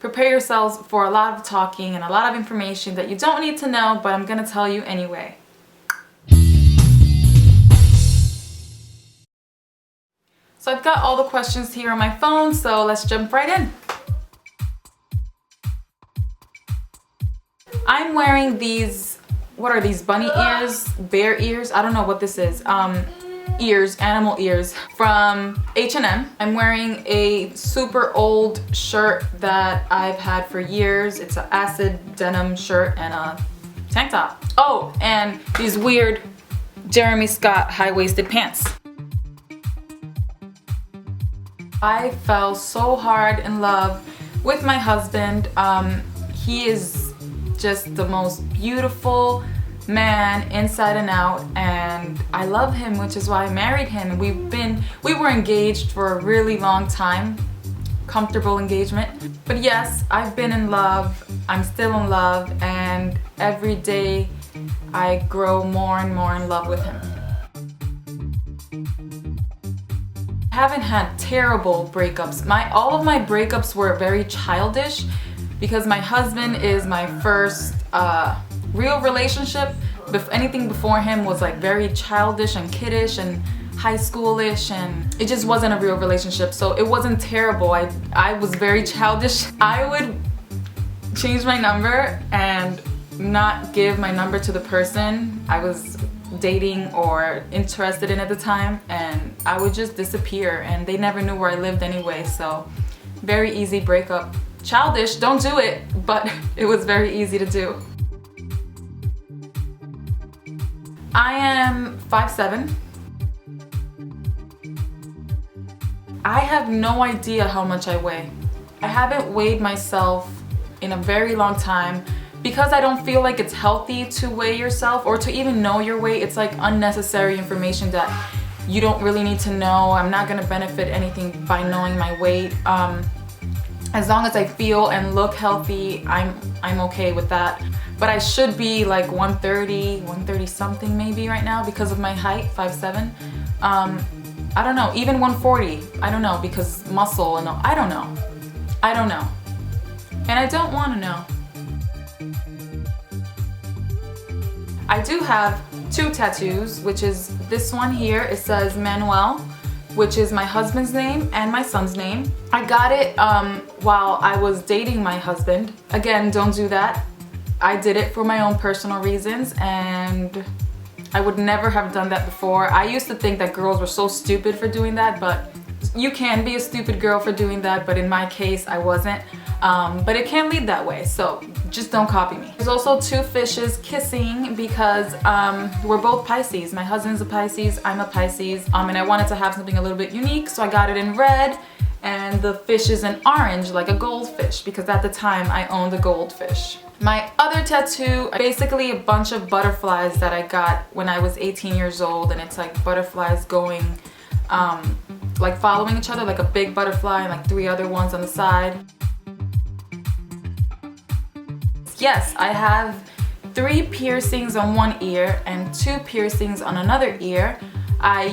prepare yourselves for a lot of talking and a lot of information that you don't need to know, but I'm gonna tell you anyway. So I've got all the questions here on my phone, so let's jump right in. I'm wearing these, what are these, bunny ears, bear ears? I don't know what this is. Ears, animal ears from H&M. I'm wearing a super old shirt that I've had for years. It's an acid denim shirt and a tank top. Oh, and these weird Jeremy Scott high-waisted pants. I fell so hard in love with my husband. He is just the most beautiful man inside and out, and I love him, which is why I married him. We were engaged for a really long time, comfortable engagement. But yes, I've been in love, I'm still in love, and every day I grow more and more in love with him. I haven't had terrible breakups. All of my breakups were very childish because my husband is my first real relationship. Anything before him was like very childish and kiddish and high schoolish, and it just wasn't a real relationship, so it wasn't terrible. I was very childish. I would change my number and not give my number to the person I was dating or interested in at the time, and I would just disappear, and they never knew where I lived anyway, so very easy breakup. Childish, don't do it, but it was very easy to do. I am 5'7". I have no idea how much I weigh. I haven't weighed myself in a very long time because I don't feel like it's healthy to weigh yourself or to even know your weight. It's like unnecessary information that you don't really need to know. I'm not gonna benefit anything by knowing my weight. As long as I feel and look healthy, I'm okay with that. But I should be like 130 something maybe right now because of my height, 5'7". I don't know, even 140. I don't know, because muscle and all. I don't know. And I don't want to know. I do have 2 tattoos, which is this one here. It says Manuel, which is my husband's name and my son's name. I got it while I was dating my husband. Again, don't do that. I did it for my own personal reasons, and I would never have done that before. I used to think that girls were so stupid for doing that, but you can be a stupid girl for doing that, but in my case, I wasn't. But it can lead that way, so just don't copy me. There's also 2 fishes kissing because we're both Pisces. My husband's a Pisces, I'm a Pisces, and I wanted to have something a little bit unique, so I got it in red, and the fish is in orange, like a goldfish, because at the time I owned a goldfish. My other tattoo, basically a bunch of butterflies that I got when I was 18 years old, and it's like butterflies going, like following each other, like a big butterfly and like 3 other ones on the side. Yes, I have 3 piercings on one ear and 2 piercings on another ear. I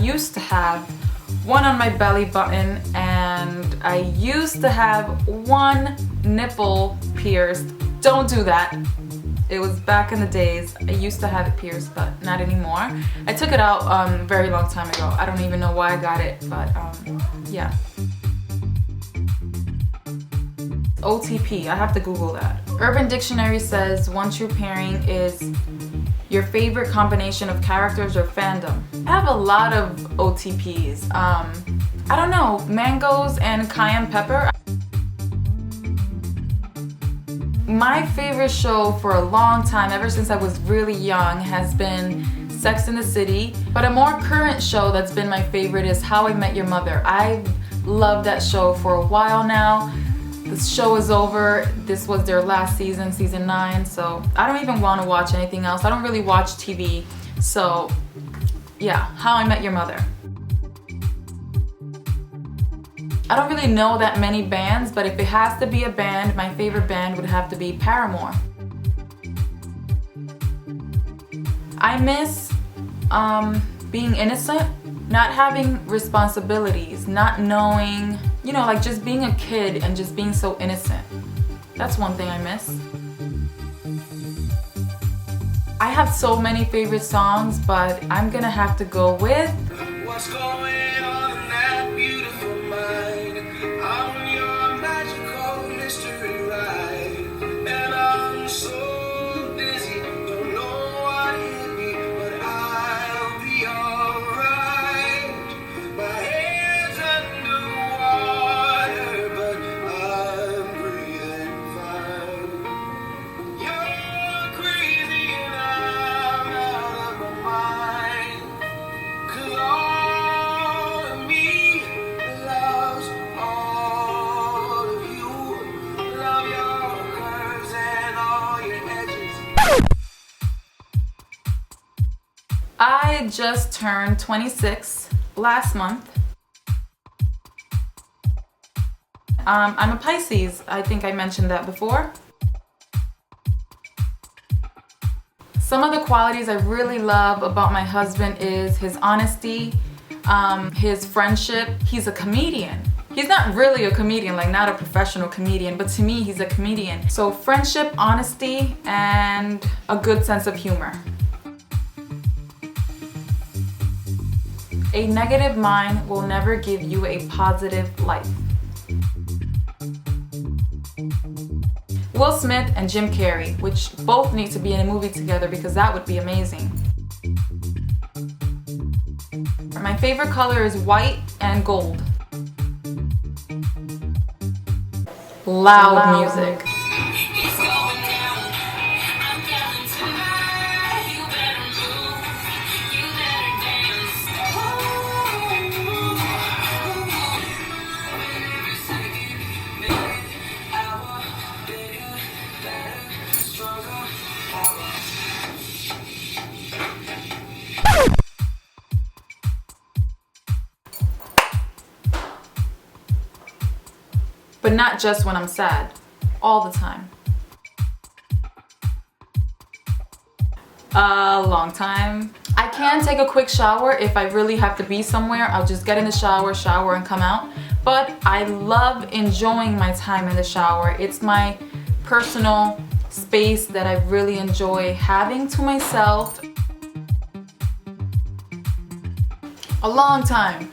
used to have 1 on my belly button, and I used to have 1 nipple pierced. Don't do that. It was back in the days. I used to have it pierced, but not anymore. I took it out a very long time ago. I don't even know why I got it, but yeah. OTP, I have to Google that. Urban Dictionary says one true pairing is your favorite combination of characters or fandom. I have a lot of OTPs. I don't know, mangoes and cayenne pepper. My favorite show for a long time, ever since I was really young, has been Sex and the City. But a more current show that's been my favorite is How I Met Your Mother. I've loved that show for a while now. The show is over. This was their last season, season 9, so I don't even want to watch anything else. I don't really watch TV, so yeah, How I Met Your Mother. I don't really know that many bands, but if it has to be a band, my favorite band would have to be Paramore. I miss being innocent Not having responsibilities, not knowing, you know, like just being a kid and just being so innocent. That's one thing I miss. I have so many favorite songs, but I'm gonna have to go with What's going on in that beautiful mind? I'm your magical mystery ride, and I'm so busy, don't know what hit me, but I'll be alright. My head's underwater, but I'm breathing fine. You're crazy and I'm out of my mind. 'Cause all of me loves all of you. Love your curves and all your edges. I just turned 26 last month. I'm a Pisces. I think I mentioned that before. Some of the qualities I really love about my husband is his honesty, his friendship. He's a comedian. He's not really a comedian, like not a professional comedian, but to me, he's a comedian. So friendship, honesty, and a good sense of humor. A negative mind will never give you a positive life. Will Smith and Jim Carrey, which both need to be in a movie together because that would be amazing. My favorite color is white and gold. Loud music. It's going down. I'm coming tonight. You better move. You better dance. Every second, minute, hour, bigger, better, stronger, power. But not just when I'm sad, all the time. A long time. I can take a quick shower if I really have to be somewhere. I'll just get in the shower and come out. But I love enjoying my time in the shower. It's my personal space that I really enjoy having to myself. A long time.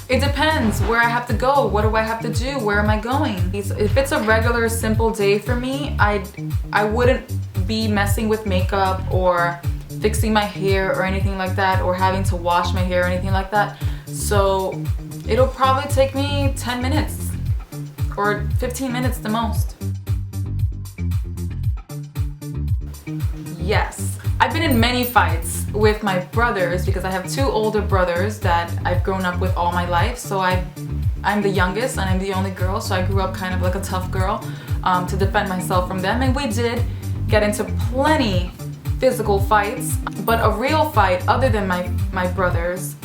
It depends where I have to go. What do I have to do? Where am I going? If it's a regular, simple day for me, I wouldn't be messing with makeup or fixing my hair or anything like that, or having to wash my hair or anything like that. So it'll probably take me 10 minutes or 15 minutes the most. Yes. I've been in many fights with my brothers because I have two older brothers that I've grown up with all my life. So I'm the youngest and I'm the only girl, so I grew up kind of like a tough girl to defend myself from them. And we did get into plenty physical fights, but a real fight other than my brothers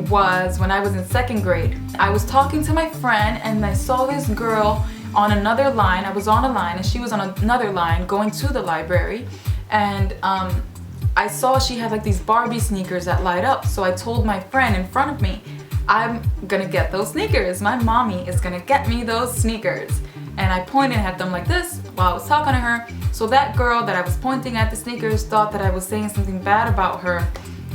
was when I was in 2nd grade. I was talking to my friend and I saw this girl on another line. I was on a line and she was on another line going to the library. And I saw she had like these Barbie sneakers that light up. So I told my friend in front of me, I'm gonna get those sneakers. My mommy is gonna get me those sneakers. And I pointed at them like this while I was talking to her. So that girl that I was pointing at the sneakers thought that I was saying something bad about her.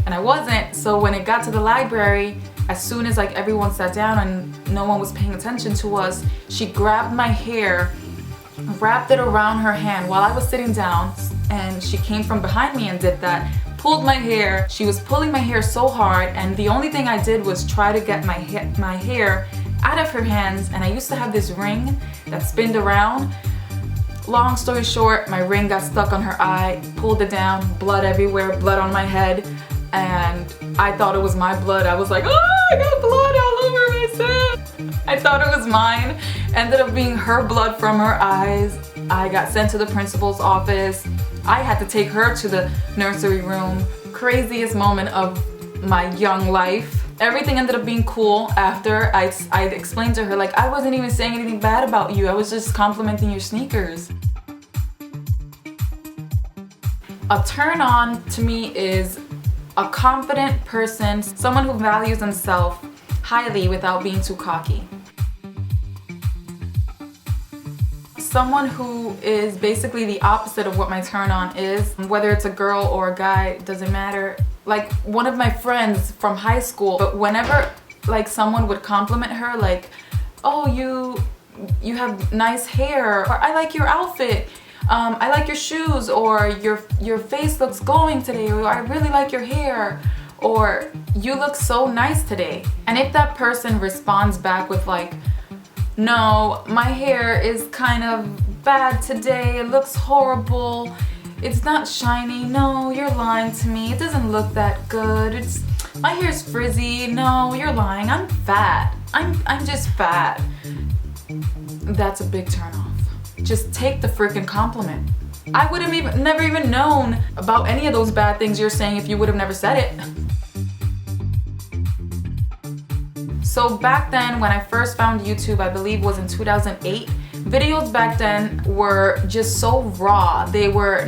And I wasn't. So when it got to the library, as soon as like everyone sat down and no one was paying attention to us, she grabbed my hair, wrapped it around her hand while I was sitting down, and she came from behind me and did that, pulled my hair. She was pulling my hair so hard, and the only thing I did was try to get my hair out of her hands. And I used to have this ring that spinned around. Long story short, my ring got stuck on her eye, pulled it down, blood everywhere, blood on my head, and I thought it was my blood. I was like, oh, I got blood all over myself. I thought it was mine. Ended up being her blood from her eyes. I got sent to the principal's office. I had to take her to the nursery room. Craziest moment of my young life. Everything ended up being cool after I explained to her, like, I wasn't even saying anything bad about you. I was just complimenting your sneakers. A turn on to me is a confident person, someone who values themselves highly without being too cocky. Someone who is basically the opposite of what my turn on is. Whether it's a girl or a guy, it doesn't matter. Like one of my friends from high school, but whenever like someone would compliment her, like, oh, you have nice hair, or I like your outfit, I like your shoes, or your face looks glowing today, or I really like your hair, or you look so nice today. And if that person responds back with like, no, my hair is kind of bad today, it looks horrible, it's not shiny, no, you're lying to me, it doesn't look that good, my hair's frizzy, no, you're lying, I'm fat, I'm just fat. That's a big turn off. Just take the freaking compliment. I would have never even known about any of those bad things you're saying if you would have never said it. So back then, when I first found YouTube, I believe was in 2008, videos back then were just so raw. They were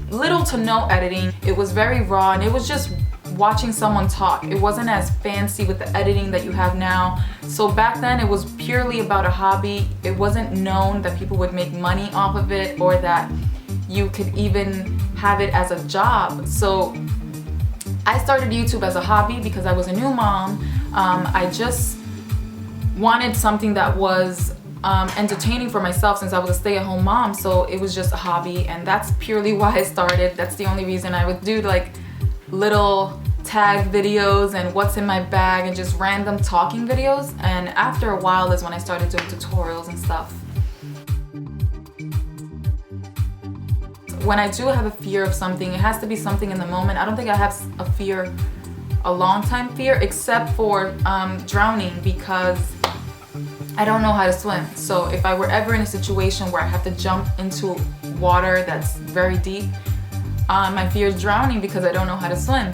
little to no editing. It was very raw, and it was just watching someone talk. It wasn't as fancy with the editing that you have now. So back then it was purely about a hobby. It wasn't known that people would make money off of it, or that you could even have it as a job. So I started YouTube as a hobby because I was a new mom. I just wanted something that was entertaining for myself, since I was a stay-at-home mom. So it was just a hobby, and that's purely why I started. That's the only reason. I would do like little tag videos and what's in my bag and just random talking videos, and after a while is when I started doing tutorials and stuff. When I do have a fear of something, it has to be something in the moment. I don't think I have a long time fear, except for drowning, because I don't know how to swim. So if I were ever in a situation where I have to jump into water that's very deep, my fear is drowning, because I don't know how to swim.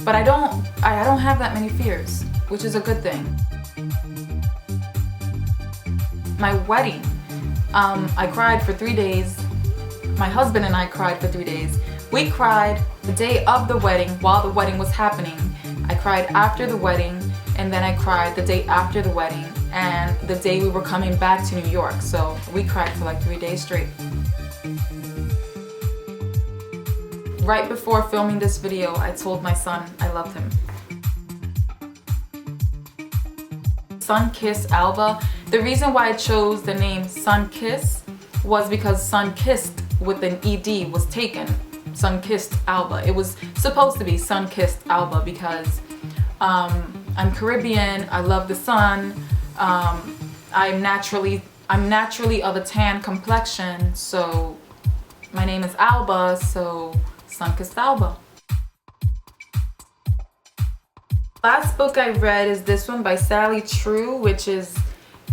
But I don't have that many fears, which is a good thing. My wedding, I cried for 3 days. My husband and I cried for 3 days. We cried the day of the wedding while the wedding was happening. I cried after the wedding, and then I cried the day after the wedding and the day we were coming back to New York. So we cried for like 3 days straight. Right before filming this video, I told my son I loved him. SunKissAlba. The reason why I chose the name SunKiss was because Sun Kissed with an ED was taken. SunKissAlba. It was supposed to be SunKissAlba because I'm Caribbean, I love the sun, I'm naturally of a tan complexion, so my name is Alba, so SunKissAlba. Last book I read is this one by Sally True, which is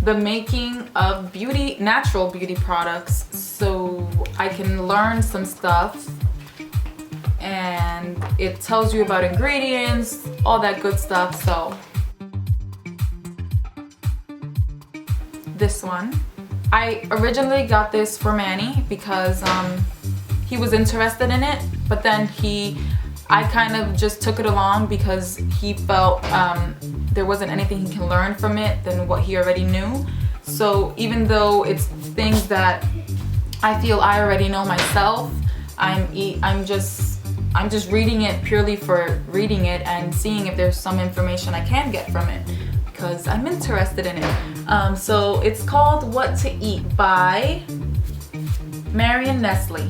the making of natural beauty products, so I can learn some stuff, and it tells you about ingredients, all that good stuff. So this one, I originally got this for Manny because he was interested in it, but then I kind of just took it along because he felt there wasn't anything he can learn from it than what he already knew. So even though it's things that I feel I already know myself, I'm just reading it purely for reading it and seeing if there's some information I can get from it, because I'm interested in it. So it's called What to Eat by Marion Nestle.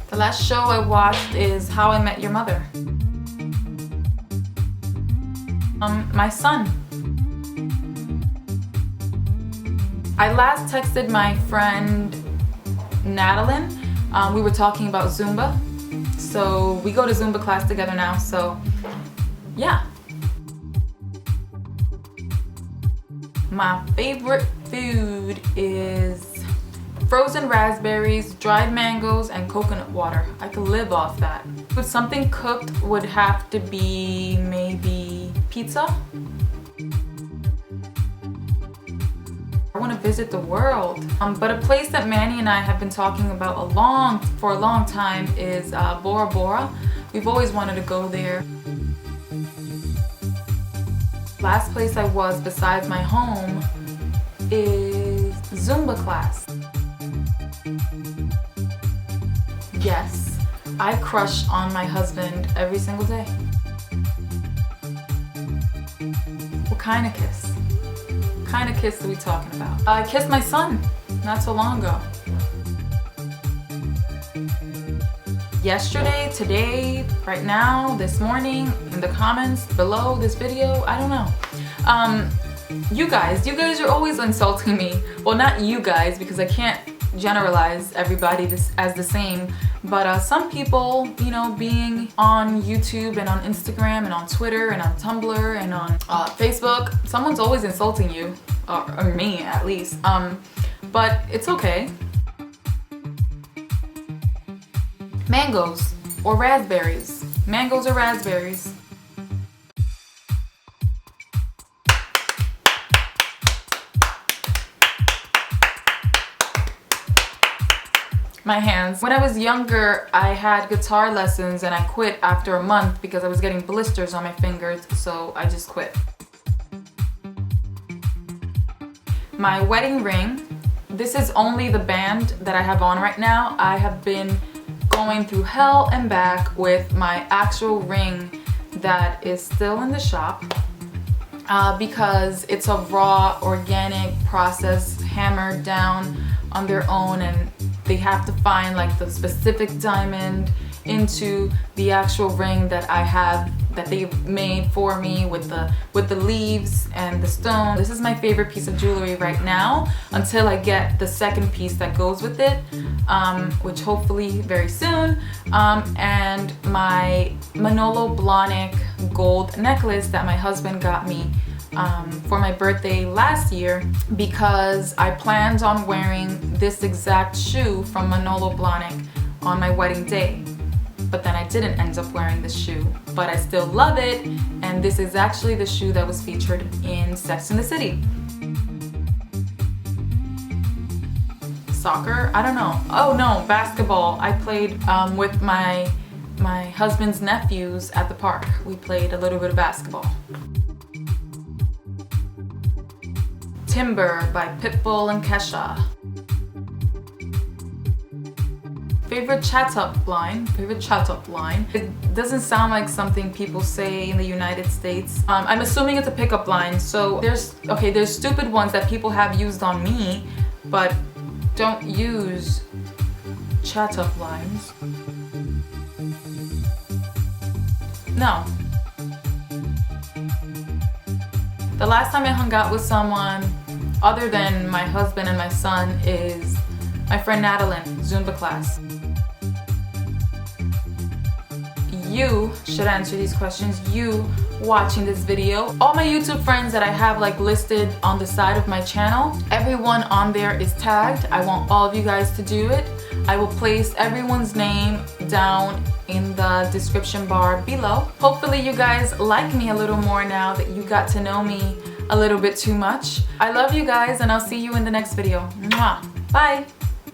The last show I watched is How I Met Your Mother. My son. I last texted my friend Natalie. We were talking about Zumba. So we go to Zumba class together now, so yeah. My favorite food is frozen raspberries, dried mangoes, and coconut water. I could live off that. But something cooked would have to be maybe pizza. I want to visit the world. But a place that Manny and I have been talking about for a long time is Bora Bora. We've always wanted to go there. Last place I was besides my home is Zumba class. Yes, I crush on my husband every single day. What kind of kiss? What kind of kiss are we talking about? I kissed my son not so long ago. Yesterday, today, right now, this morning, in the comments below this video, I don't know. You guys are always insulting me. Well, not you guys, because I can't generalize everybody as the same, but some people, you know, being on YouTube and on Instagram and on Twitter and on Tumblr and on Facebook, someone's always insulting you, or me at least, but it's okay. Mangoes or raspberries. Mangoes or raspberries. My hands. When I was younger, I had guitar lessons and I quit after a month because I was getting blisters on my fingers, so I just quit. My wedding ring. This is only the band that I have on right now. I have been going through hell and back with my actual ring that is still in the shop because it's a raw, organic process, hammered down on their own, and they have to find like the specific diamond into the actual ring that I have, that they've made for me with the leaves and the stone. This is my favorite piece of jewelry right now until I get the second piece that goes with it, which hopefully very soon, and my Manolo Blahnik gold necklace that my husband got me for my birthday last year, because I planned on wearing this exact shoe from Manolo Blahnik on my wedding day. But then I didn't end up wearing this shoe, but I still love it, and this is actually the shoe that was featured in Sex and the City. Soccer? I don't know. Oh no, basketball. I played with my husband's nephews at the park. We played a little bit of basketball. Timber by Pitbull and Kesha. Favorite chat-up line. It doesn't sound like something people say in the United States. I'm assuming it's a pickup line, so there's stupid ones that people have used on me, but don't use chat-up lines. No. The last time I hung out with someone other than my husband and my son is my friend Natalie, Zumba class. You should answer these questions, you watching this video. All my YouTube friends that I have like listed on the side of my channel, everyone on there is tagged. I want all of you guys to do it. I will place everyone's name down in the description bar below. Hopefully you guys like me a little more now that you got to know me a little bit too much. I love you guys, and I'll see you in the next video. Mwah. Bye!